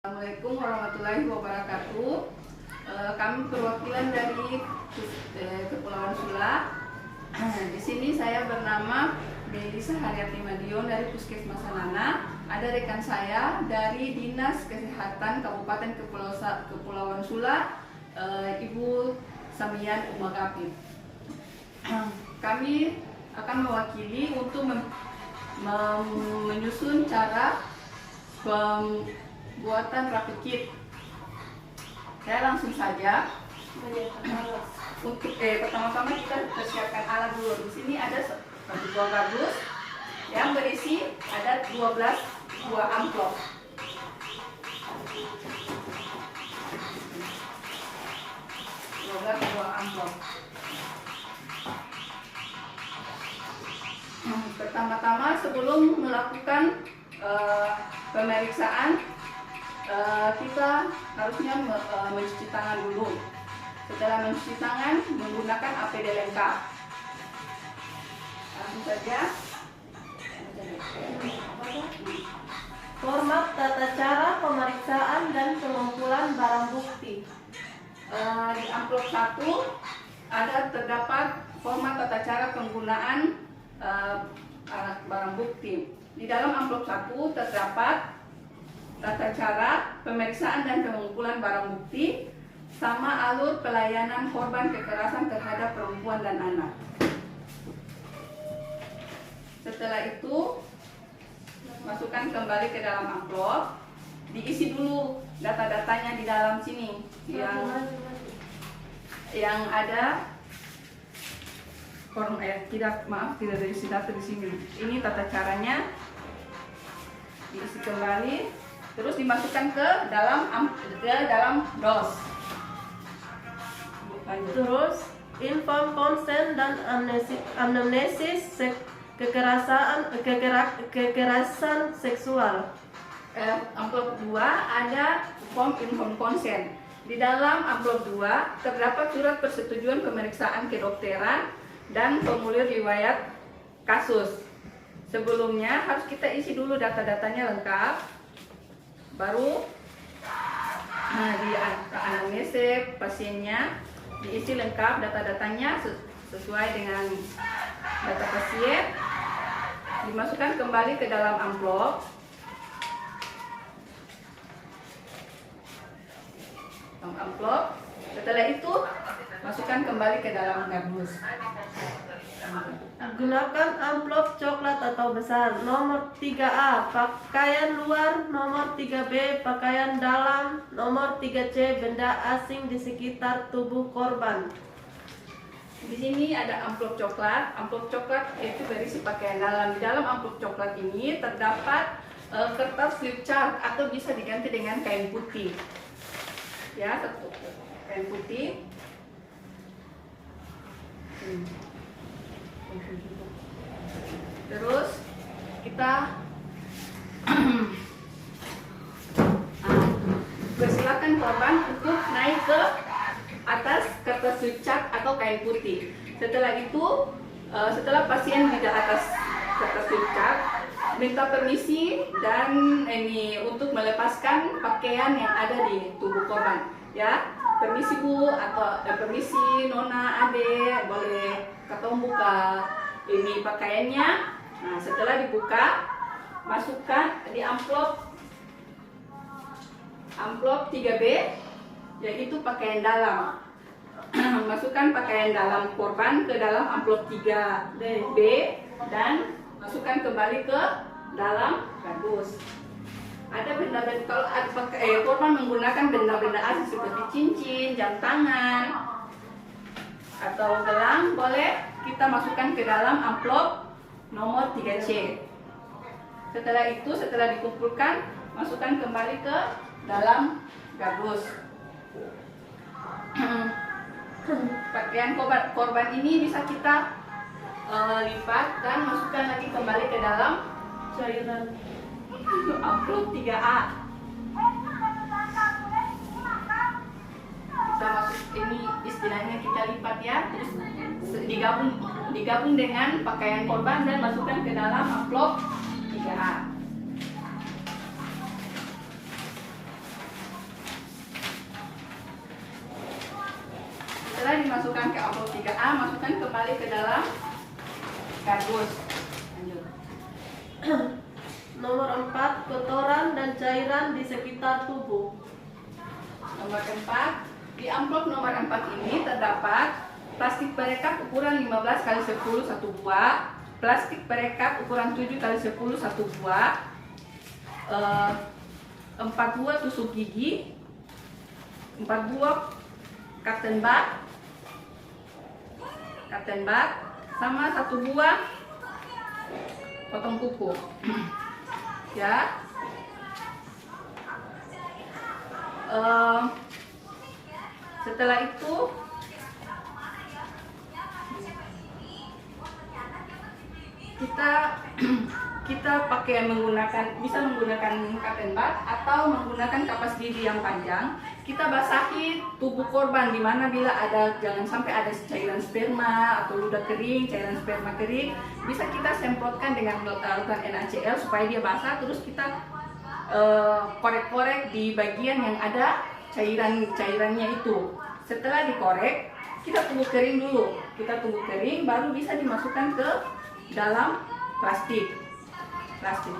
Assalamualaikum warahmatullahi wabarakatuh. Kami perwakilan dari Kepulauan Sula. Di sini saya bernama Melisa Haryati Madiun dari Puskesmas Sanana. Ada rekan saya dari Dinas Kesehatan Kabupaten Kepulauan Sula, Ibu Samian Umagapit. Kami akan mewakili untuk menyusun cara pembuatan rapid kit. Saya langsung saja. Untuk pertama-tama kita persiapkan alat dulu. Di sini ada satu buah kardus yang berisi ada 12 buah amplop. Pertama-tama sebelum melakukan pemeriksaan, kita harusnya mencuci tangan dulu. Setelah mencuci tangan, menggunakan APD lengkap. Langsung saja. Format tata cara pemeriksaan dan pengumpulan barang bukti. Di amplop 1 terdapat format tata cara penggunaan alat barang bukti. Di dalam amplop 1 terdapat tata cara pemeriksaan dan pengumpulan barang bukti sama alur pelayanan korban kekerasan terhadap perempuan dan anak. Setelah itu masukkan kembali ke dalam amplop, diisi dulu data-datanya di dalam sini yang ada tidak terisi data di sini. Ini tata caranya, diisi kembali, terus dimasukkan ke dalam dos. Terus inform konsen dan anamnesis kekerasan seksual. Amplop 2 ada form inform konsen. Di dalam amplop 2 terdapat surat persetujuan pemeriksaan kedokteran dan formulir riwayat kasus. Sebelumnya harus kita isi dulu data-datanya lengkap, baru di anamnesis pasiennya diisi lengkap data-datanya sesuai dengan data pasien, dimasukkan kembali ke dalam amplop. Setelah itu masukkan kembali ke dalam kardus. Gunakan amplop coklat atau besar. Nomor 3A pakaian luar, nomor 3B pakaian dalam, nomor 3C benda asing di sekitar tubuh korban. Di sini ada amplop coklat. Amplop coklat itu berisi pakaian dalam. Di dalam amplop coklat ini terdapat kertas flip chart atau bisa diganti dengan kain putih. Ya, satu kain putih. Terus kita persilakan korban untuk naik ke atas kertas flip chart atau kain putih. Setelah itu, setelah pasien di atas kertas flip chart, minta permisi dan untuk melepaskan pakaian yang ada di tubuh korban. Ya, permisi Bu atau permisi Nona, Ade, boleh katong buka ini pakaiannya. Nah, setelah dibuka, masukkan di amplop 3B, yaitu pakaian dalam. Masukkan pakaian dalam korban ke dalam amplop 3B dan masukkan kembali ke dalam kardus. Ada benda-benda, kalau korban menggunakan benda-benda asing seperti cincin, jam tangan, atau gelang, boleh kita masukkan ke dalam amplop nomor 3C. Setelah itu, setelah dikumpulkan, masukkan kembali ke dalam kardus. Pakaian korban ini bisa kita lipat dan masukkan lagi kembali ke dalam cairan amplop 3A. Kita masuk, ini istilahnya kita lipat ya, terus digabung dengan pakaian korban dan masukkan ke dalam amplop 3A. dimasukkan ke amplop 3A, masukkan kembali ke dalam kardus. Lanjut. Nomor 4, kotoran dan cairan di sekitar tubuh. Nomor 4, di amplop nomor 4 ini terdapat plastik perekat ukuran 15 x 10 satu buah, plastik perekat ukuran 7 x 10 satu buah, 4 buah tusuk gigi, 4 buah cotton bud, sama 1 buah potong kuku. Ya. Setelah itu kita bisa menggunakan cotton bud atau menggunakan kapas gigi yang panjang. Kita basahi tubuh korban, dimana bila jangan sampai ada cairan sperma atau ludah kering, cairan sperma kering, bisa kita semprotkan dengan larutan NaCl supaya dia basah. Terus kita korek-korek di bagian yang ada cairannya itu. Setelah dikorek, kita tunggu kering dulu. Kita tunggu kering, baru bisa dimasukkan ke dalam plastik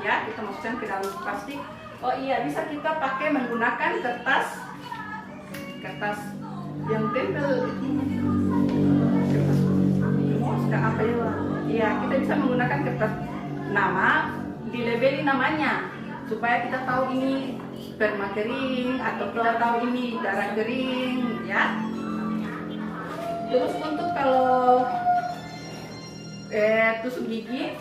ya. Kita masukkan ke dalam plastik. Oh iya, bisa kita pakai menggunakan kertas yang tempel apa ya? Iya, kita bisa menggunakan kertas nama, dilabeli namanya supaya kita tahu ini sperma kering atau kita tahu ini darah kering ya. Terus untuk kalau tusuk gigi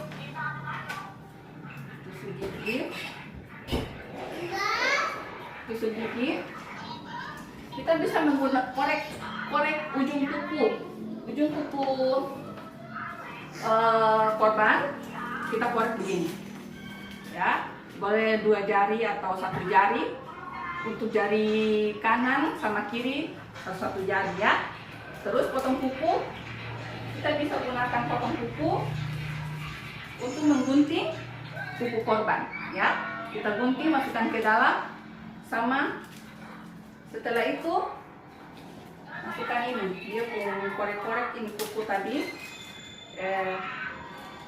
kita bisa menggunakan korek ujung kuku korban, kita korek begini ya, boleh 2 jari atau 1 jari. Untuk jari kanan sama kiri 1 jari ya. Terus potong kuku, kita bisa gunakan potong kuku untuk menggunting kuku korban ya. Kita gunting, masukkan ke dalam, sama setelah itu masukkan ini, dia korek-korek ini kuku tadi,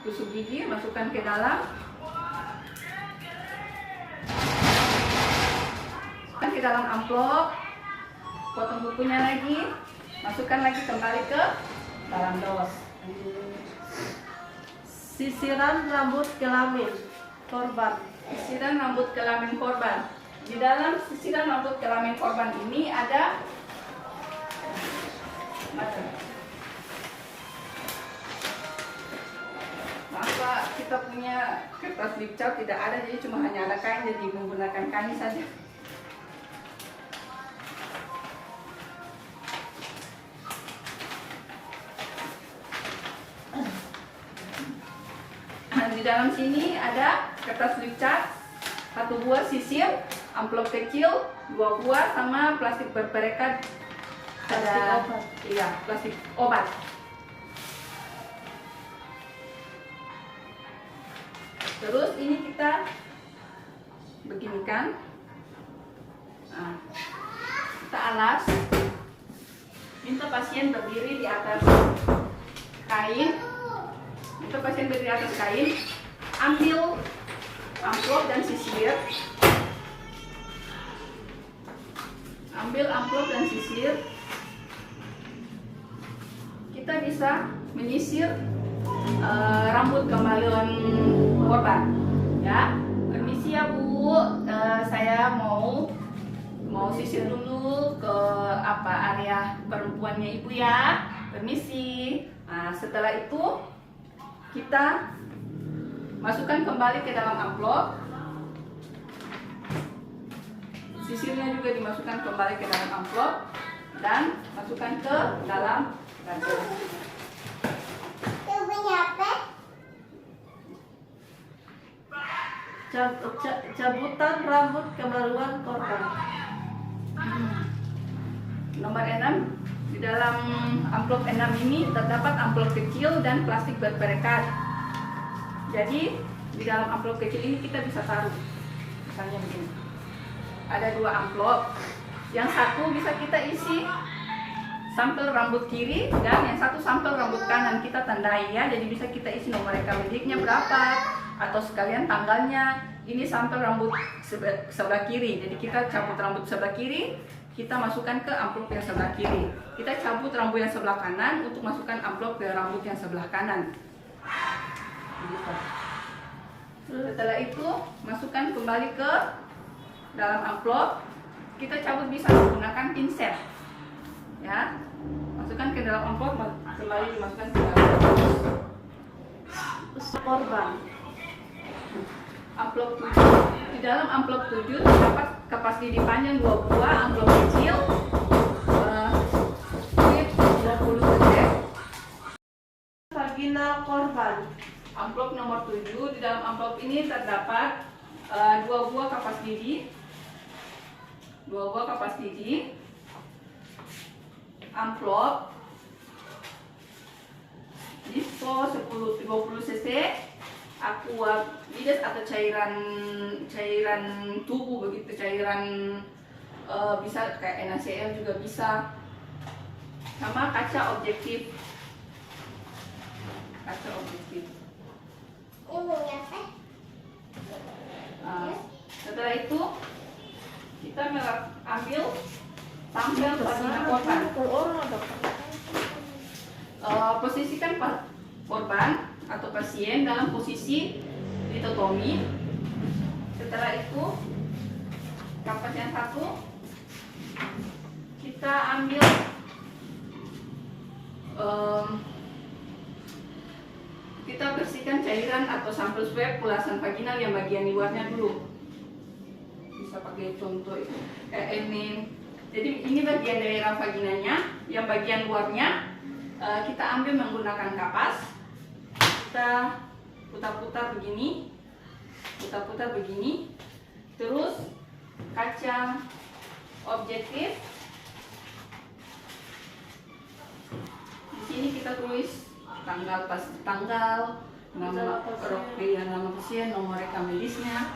tusuk gigi, masukkan ke dalam, masukkan ke dalam amplop, potong kukunya lagi, masukkan lagi kembali ke dalam dos. Sisiran rambut kelamin korban. Sisiran rambut kelamin korban. Di dalam sisiran rambut kelamin korban ini ada maka kita punya kertas lip cat tidak ada, jadi cuma hanya ada kain, jadi menggunakan kain saja. Di dalam sini ada kertas lip cat, 1 buah sisir, amplop kecil 2 buah, sama plastik berperekat, plastik obat. Terus ini kita beginikan, kita alas, minta pasien berdiri di atas kain. Ambil amplop dan sisir. Kita bisa menyisir rambut kemaluan korban ya. Permisi ya Bu, saya mau sisir dulu ke area perempuannya Ibu ya. Permisi. Setelah itu kita masukkan kembali ke dalam amplop. Sisirnya juga dimasukkan kembali ke dalam amplop dan masukkan ke dalam kardus. Cabutan rambut kemaluan korban. Nomor 6, di dalam amplop 6 ini terdapat amplop kecil dan plastik berperekat. Jadi di dalam amplop kecil ini kita bisa taruh, misalnya begini. Ada 2 amplop, yang satu bisa kita isi sampel rambut kiri dan yang satu sampel rambut kanan kita tandai ya. Jadi bisa kita isi nomor rekamediknya berapa atau sekalian tanggalnya. Ini sampel rambut sebelah kiri. Jadi kita cabut rambut sebelah kiri, kita masukkan ke amplop yang sebelah kiri. Kita cabut rambut yang sebelah kanan untuk masukkan amplop ke rambut yang sebelah kanan. Setelah itu masukkan kembali ke dalam amplop. Kita cabut bisa menggunakan pinset. Ya, masukkan ke dalam amplop, kembali dimasukkan ke dalam korban. Amplop 7. Di dalam amplop 7 terdapat kapas lidi panjang 2 buah, amplop kecil, slip 20 cc. Vaginal korban. Amplop nomor 7. Di dalam amplop ini terdapat 2 buah kapas lidi, 2 buah kapas lidi, amplop dispo 20 cc, aqua bidas atau cairan tubuh begitu, cairan bisa kayak NaCl juga bisa, sama kaca objektif. Setelah itu kita ambil sampel vagina korban. Posisikan korban atau pasien dalam posisi litotomi. Setelah itu kapas yang satu kita ambil kita bersihkan cairan atau sampel swab pulasan vaginal yang bagian luarnya dulu. Bisa pakai contoh itu ini. Jadi ini bagian daerah vaginanya, yang bagian luarnya kita ambil menggunakan kapas. Kita putar-putar begini, terus kaca objektif. Di sini kita tulis tanggal, nama pasien, nomor rekam medisnya.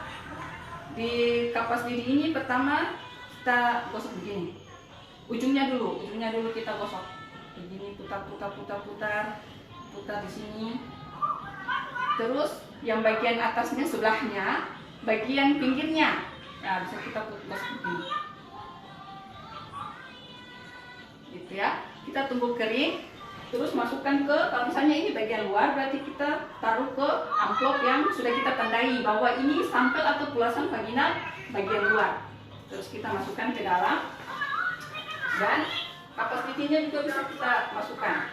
Di kapas lidi ini pertama kita gosok begini, ujungnya dulu kita gosok begini, putar di sini. Terus yang bagian atasnya sebelahnya, bagian pinggirnya, nah bisa kita putar begini, gitu ya. Kita tunggu kering, terus masukkan ke, kalau misalnya ini bagian luar, berarti kita taruh ke amplop yang sudah kita tandai bahwa ini sampel atau pulasan vaginal bagian luar. Terus kita masukkan ke dalam, dan kapas lidinya juga bisa kita masukkan.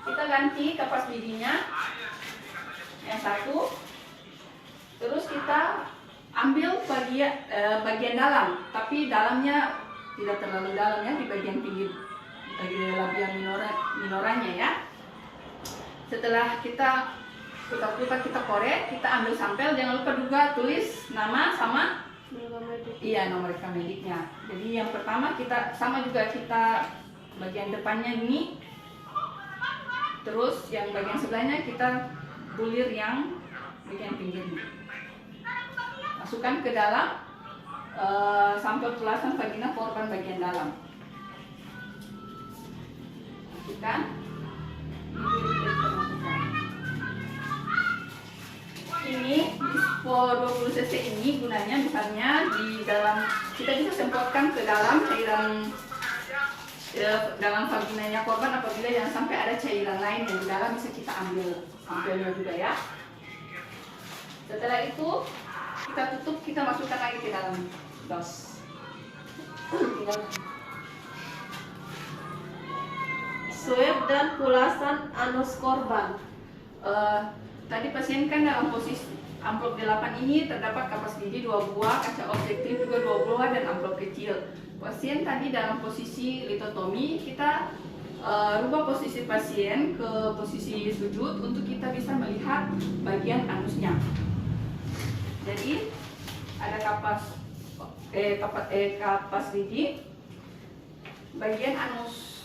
Kita ganti kapas lidinya yang satu, terus kita ambil bagian dalam, tapi dalamnya tidak terlalu dalam ya, di bagian pinggir, bagian labia minoranya ya. Setelah kita putar-putar, kita korek, kita ambil sampel, jangan lupa juga tulis nama sama nomor rekam mediknya. Jadi yang pertama kita sama juga, kita bagian depannya ini, terus yang bagian sebelahnya kita bulir yang bagian pinggirnya. Masukkan ke dalam sampel pulasan vagina korban bagian dalam. Masukkan. Ini dispo 20 cc ini gunanya misalnya di dalam, kita bisa semprotkan ke dalam cairan dalam vaginanya korban apabila yang sampai ada cairan lain yang di dalam, bisa kita ambil sampelnya juga ya. Setelah itu kita tutup, kita masukkan lagi ke dalam dos. Swab dan pulasan anus korban. Tadi pasien kan dalam posisi amplop 8 ini terdapat kapas lidi 2 buah, kaca objektif juga 2 buah, dan amplop kecil. Pasien tadi dalam posisi litotomi, kita rubah posisi pasien ke posisi sujud untuk kita bisa melihat bagian anusnya. Jadi ada kapas lidi, bagian anus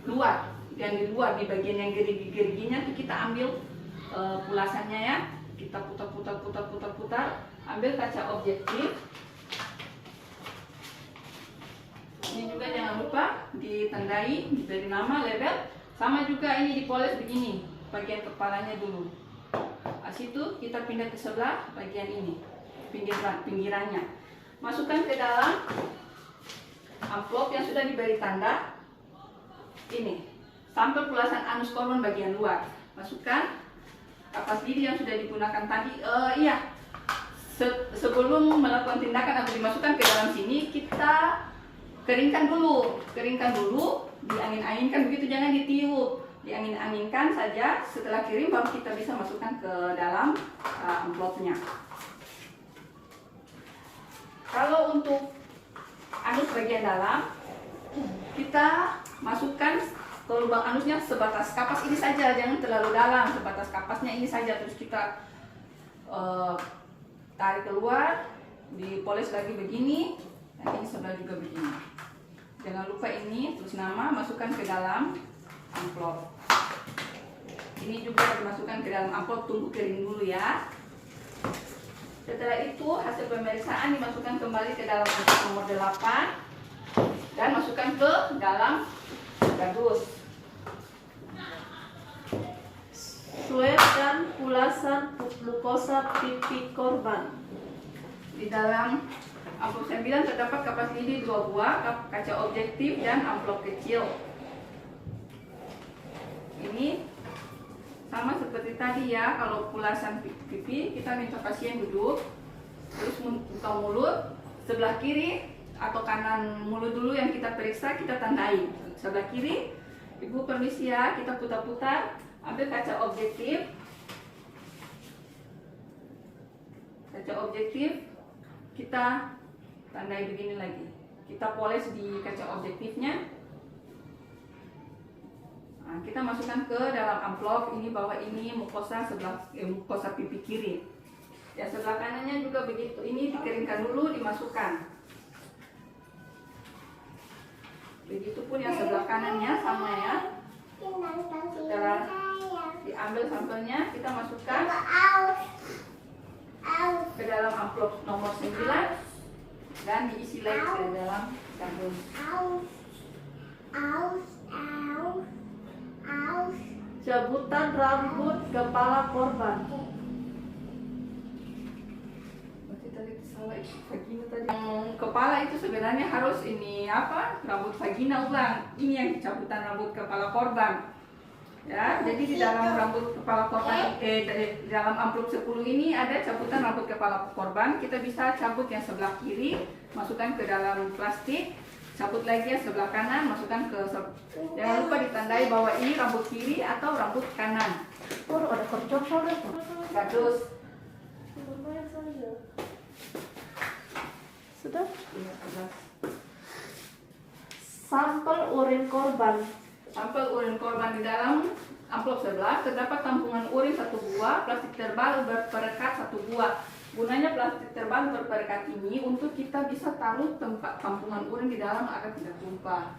luar, yang di luar, di bagian yang gerigi-geriginya itu kita ambil pulasannya ya, kita putar, ambil kaca objektif, Ini juga jangan lupa ditandai, diberi nama, label. Sama juga ini dipoles begini, bagian kepalanya dulu. Habis itu kita pindah ke sebelah bagian ini, pinggirannya. Masukkan ke dalam amplop yang sudah diberi tanda. Ini sampel pulasan anus korban bagian luar. Masukkan kapas lidi yang sudah digunakan tadi. Sebelum melakukan tindakan atau dimasukkan ke dalam sini, kita keringkan dulu, diangin-anginkan begitu, jangan ditiup, diangin-anginkan saja. Setelah kering baru kita bisa masukkan ke dalam amplopnya. Kalau untuk anus bagian dalam, kita masukkan ke lubang anusnya sebatas kapas ini saja, jangan terlalu dalam, sebatas kapasnya ini saja. Terus kita tarik keluar, dipoles lagi begini, dan ini sebelah juga begini. Jangan lupa ini tulis nama, masukkan ke dalam amplop. Ini juga dimasukkan ke dalam amplop, tunggu kering dulu ya. Setelah itu hasil pemeriksaan dimasukkan kembali ke dalam amplop nomor 8 dan masukkan ke dalam kardus. Swab dan pulasan mukosa pipi korban. Di dalam amplop 9 terdapat kapas lidi 2 buah, kaca objektif, dan amplop kecil. Ini sama seperti tadi ya, kalau pulasan pipi kita minta pasien duduk, terus buka mulut, sebelah kiri atau kanan mulut dulu yang kita periksa, kita tandai. Sebelah kiri, ibu permisi ya, kita putar-putar, ambil kaca objektif. Kaca objektif kita tandai begini lagi, kita poles di kaca objektifnya. Nah, kita masukkan ke dalam amplop ini, bahwa ini mukosa mukosa pipi kiri. Ya, sebelah kanannya juga begitu. Ini dikeringkan dulu, dimasukkan. Begitupun yang sebelah kanannya sama ya. Setelah diambil sampelnya, kita masukkan ke dalam amplop nomor 9 dan diisi lagi ke dalam kardus. Cabutan rambut kepala korban. Kepala itu sebenarnya harus ini rambut vagina ulang. Ini yang cabutan rambut kepala korban. Ya, jadi di dalam rambut kepala korban, di dalam amplop 10 ini ada cabutan rambut kepala korban. Kita bisa cabut yang sebelah kiri, masukkan ke dalam plastik. Cabut lagi yang sebelah kanan, masukkan ke jangan lupa ditandai bahwa ini rambut kiri atau rambut kanan. Ada kercok soalnya. Kardus. Sudah? Iya, Sampel urin korban. Sampel urin korban. Di dalam amplop sebelah terdapat tampungan urin 1 buah, plastik tebal berperekat 1 buah. Gunanya plastik tebal berperekat ini untuk kita bisa taruh tempat tampungan urin di dalam agar tidak tumpah.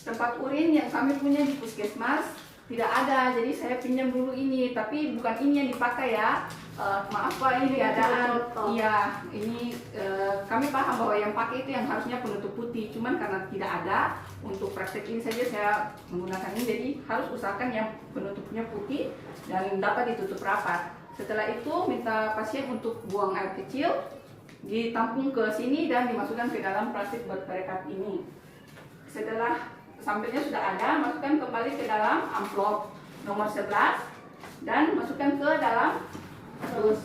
Tempat urin yang kami punya di puskesmas tidak ada, jadi saya pinjam dulu ini, tapi bukan ini yang dipakai ya. Maaf Pak, ini keadaan. Iya, ini kami paham bahwa yang pakai itu yang harusnya penutup putih, cuman karena tidak ada, untuk praktek ini saja saya menggunakan ini, jadi harus usahakan yang penutupnya putih dan dapat ditutup rapat. Setelah itu minta pasien untuk buang air kecil, ditampung ke sini dan dimasukkan ke dalam plastik berperekat ini. Setelah sampelnya sudah ada, masukkan kembali ke dalam amplop nomor 11 dan masukkan ke dalam kardus.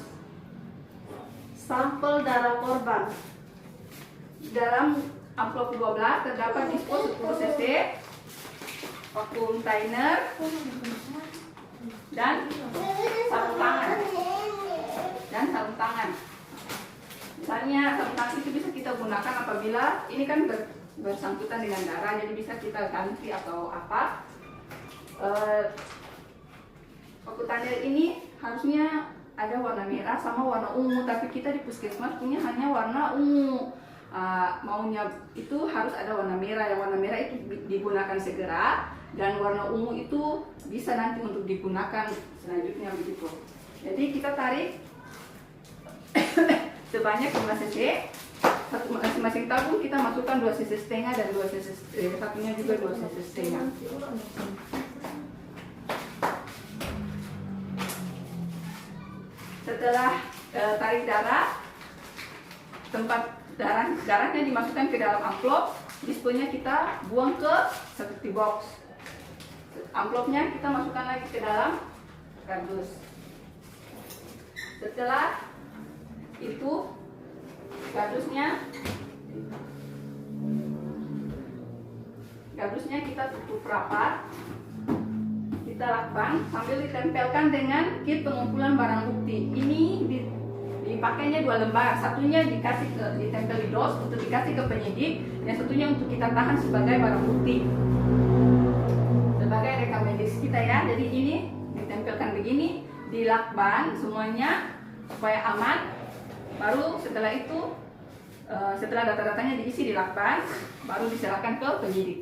Sampel darah korban. Dalam amplop 12 terdapat dispo 10 cc, vacuum thinner, dan sarung tangan. Misalnya sarung tangan itu bisa kita gunakan apabila ini kan bersangkutan dengan darah, jadi bisa kita ganti atau apa. Vacuum thinner ini harusnya ada warna merah sama warna ungu, tapi kita di puskesmas punya hanya warna ungu. Maunya itu harus ada warna merah. Yang warna merah itu digunakan segera, dan warna ungu itu bisa nanti untuk digunakan selanjutnya begitu. Jadi kita tarik sebanyak 5 cc masing-masing tabung kita masukkan 2 cc setengah dan 2 cc satunya juga 2 cc setengah. Setelah tarik darah, tempat darahnya dimasukkan ke dalam amplop, display-nya kita buang ke safety box. Amplopnya kita masukkan lagi ke dalam kardus. Setelah itu kardusnya kita tutup rapat, kita lakban sambil ditempelkan dengan kit pengumpulan barang bukti. Ini dipakainya 2 lembar, satunya ditempel di dos untuk dikasih ke penyidik, yang satunya untuk kita tahan sebagai barang bukti, sebagai rekam medis kita ya. Jadi ini ditempelkan begini, dilakban semuanya supaya aman. Baru setelah itu, setelah data-datanya diisi di lakban, baru diserahkan ke penyidik.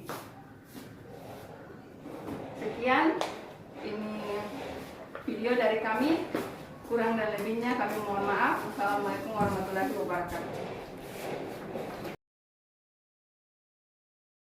Sekian ini video dari kami. Kurang dan lebihnya kami mohon maaf. Assalamualaikum warahmatullahi wabarakatuh.